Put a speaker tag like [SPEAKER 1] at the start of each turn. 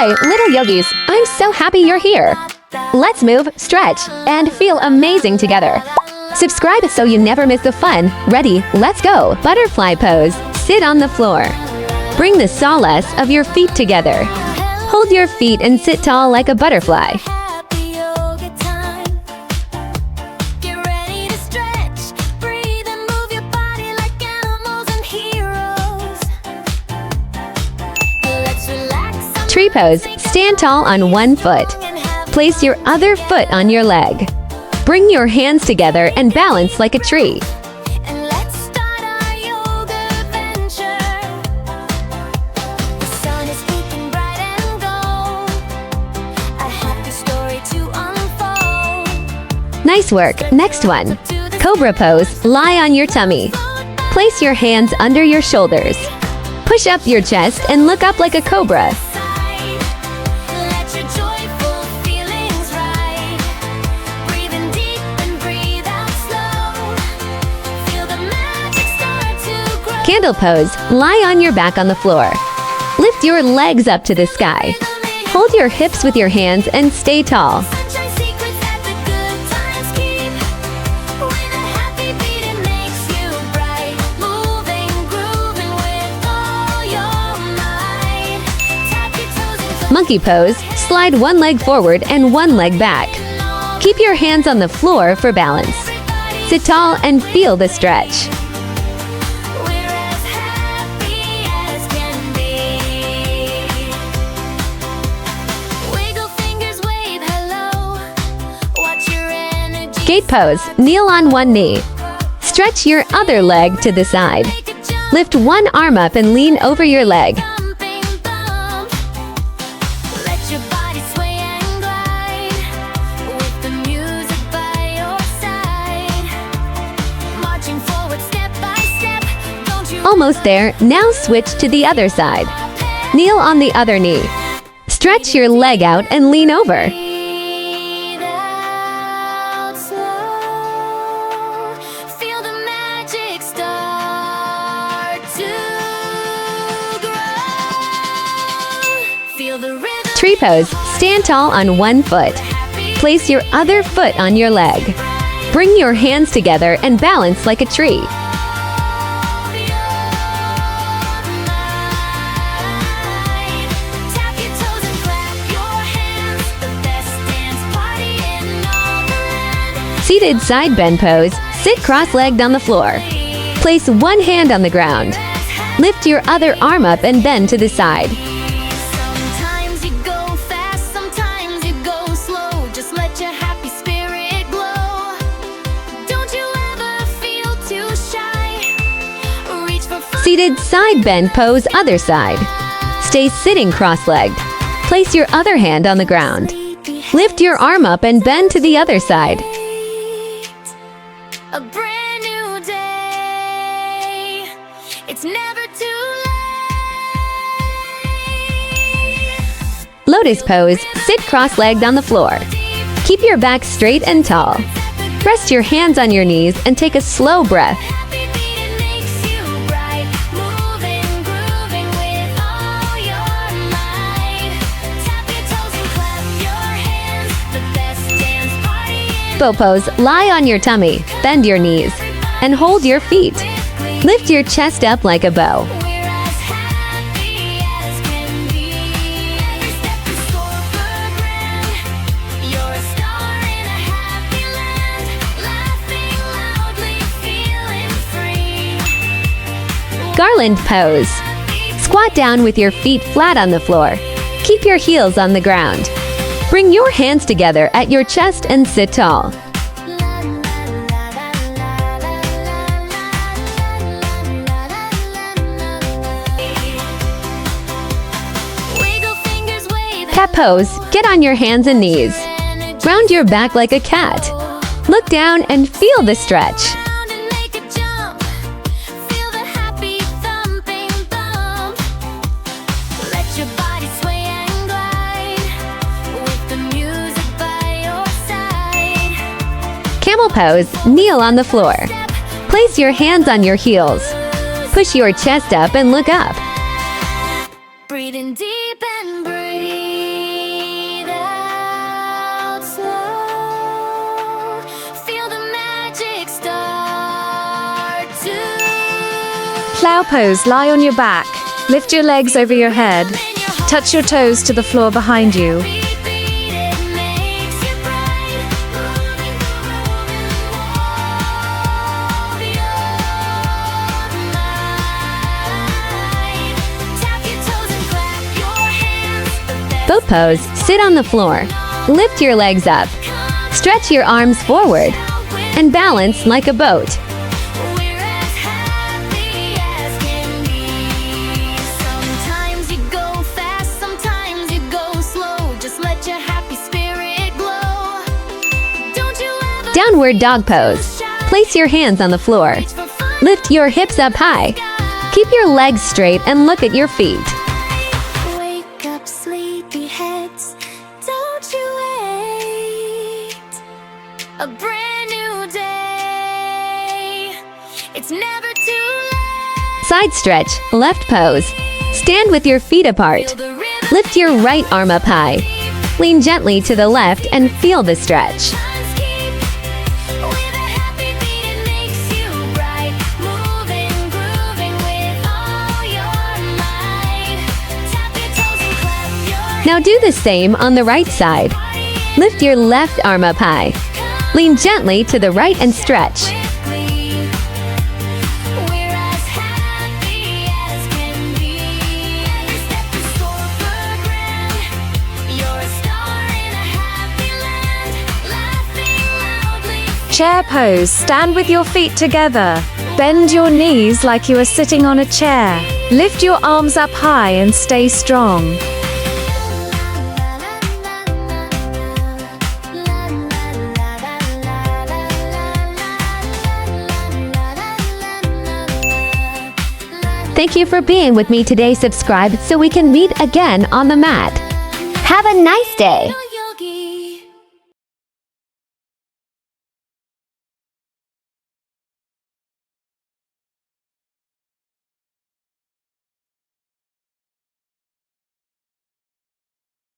[SPEAKER 1] Hi, little yogis. I'm so happy you're here. Let's move, stretch, and feel amazing together. Subscribe so you never miss the fun. Ready? Let's go. Butterfly pose. Sit on the floor. Bring the soles of your feet together. Hold your feet and sit tall like a butterfly. Tree pose. Stand tall on one foot. Place your other foot on your leg. Bring your hands together and balance like a tree. Nice work. Next one. Cobra pose. Lie on your tummy. Place your hands under your shoulders. Push up your chest and look up like a cobra. Candle pose. Lie on your back on the floor. Lift your legs up to the sky. Hold your hips with your hands and stay tall. Monkey pose. Slide one leg forward and one leg back. Keep your hands on the floor for balance. Sit tall and feel the stretch. Gate pose. Kneel on one knee. Stretch your other leg to the side. Lift one arm up and lean over your leg. Almost there. Now switch to the other side. Kneel on the other knee. Stretch your leg out and lean over. Tree pose. Stand tall on one foot. Place your other foot on your leg. Bring your hands together and balance like a tree. Seated side bend pose. Sit cross-legged on the floor. Place one hand on the ground. Lift your other arm up and bend to the side. Seated side bend pose, other side. Stay sitting cross-legged. Place your other hand on the ground. Lift your arm up and bend to the other side.
[SPEAKER 2] A brand new day. It's never too late.
[SPEAKER 1] Lotus pose. Sit cross-legged on the floor. Keep your back straight and tall. Rest your hands on your knees and take a slow breath. Bow pose. Lie on your tummy, bend your knees, and hold your feet. Lift your chest up like a bow. Garland pose. Squat down with your feet flat on the floor. Keep your heels on the ground. Bring your hands together at your chest and sit tall. Cat pose. Get on your hands and knees. Round your back like a cat. Look down and feel the stretch. Camel pose. Kneel on the floor. Place your hands on your heels. Push your chest up and look up.
[SPEAKER 2] Breathe in deep and breathe.
[SPEAKER 3] Flower pose, lie on your back. Lift your legs over your head. Touch your toes to the floor behind you.
[SPEAKER 1] Boat pose, sit on the floor. Lift your legs up. Stretch your arms forward. And balance like a boat. Downward dog pose. Place your hands on the floor. Lift your hips up high. Keep your legs straight and look at your feet.
[SPEAKER 2] Wake up, sleepy heads. Don't you wait. A brand new day. It's never too late.
[SPEAKER 1] Side stretch, left pose. Stand with your feet apart. Lift your right arm up high. Lean gently to the left and feel the stretch. Now do the same on the right side. Lift your left arm up high. Lean gently to the right and stretch.
[SPEAKER 3] Chair pose, stand with your feet together. Bend your knees like you are sitting on a chair. Lift your arms up high and stay strong.
[SPEAKER 1] Thank you for being with me today. Subscribe so we can meet again on the mat. Have a nice day.